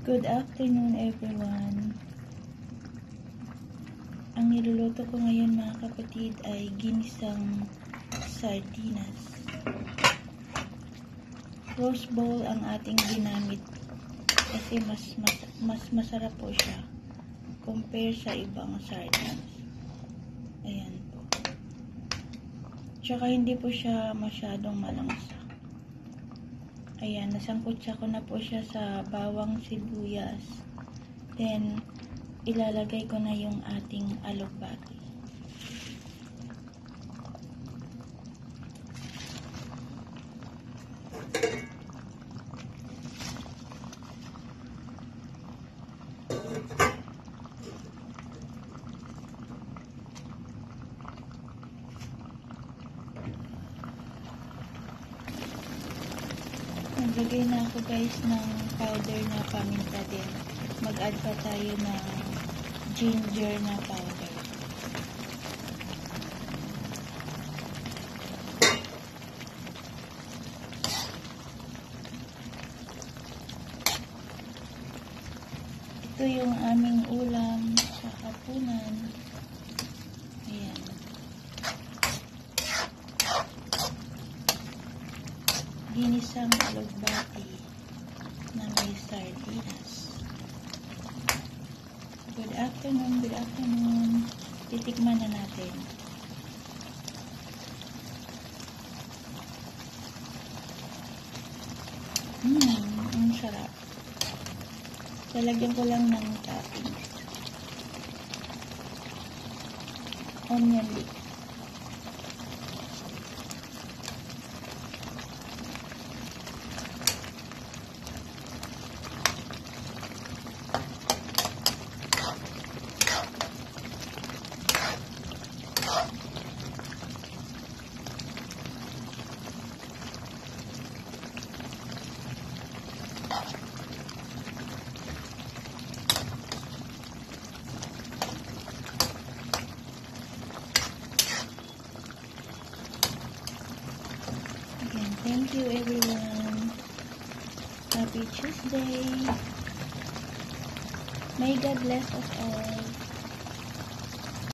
Good afternoon everyone. Ang niluluto ko ngayon mga kapatid ay ginisang sardinas. Rose bowl ang ating ginamit kasi mas masarap po siya compare sa ibang sardines. Ayan po. Tsaka hindi po siya masyadong malangsa. Ayan, nasangkutsa ko na po siya sa bawang sibuyas. Then, ilalagay ko na yung ating alugbati. Naglagay na ako guys ng powder na paminta din. Mag-add pa tayo ng ginger na powder. Ito yung aming ulam sa hapunan. Ayan. Ginisang alugbati na may sardinas. Good afternoon, good afternoon. Titikman na natin. Ang sarap. Lalagyan ko lang ng toppings. Onion leek. Thank you everyone. Happy Tuesday. May God bless us all.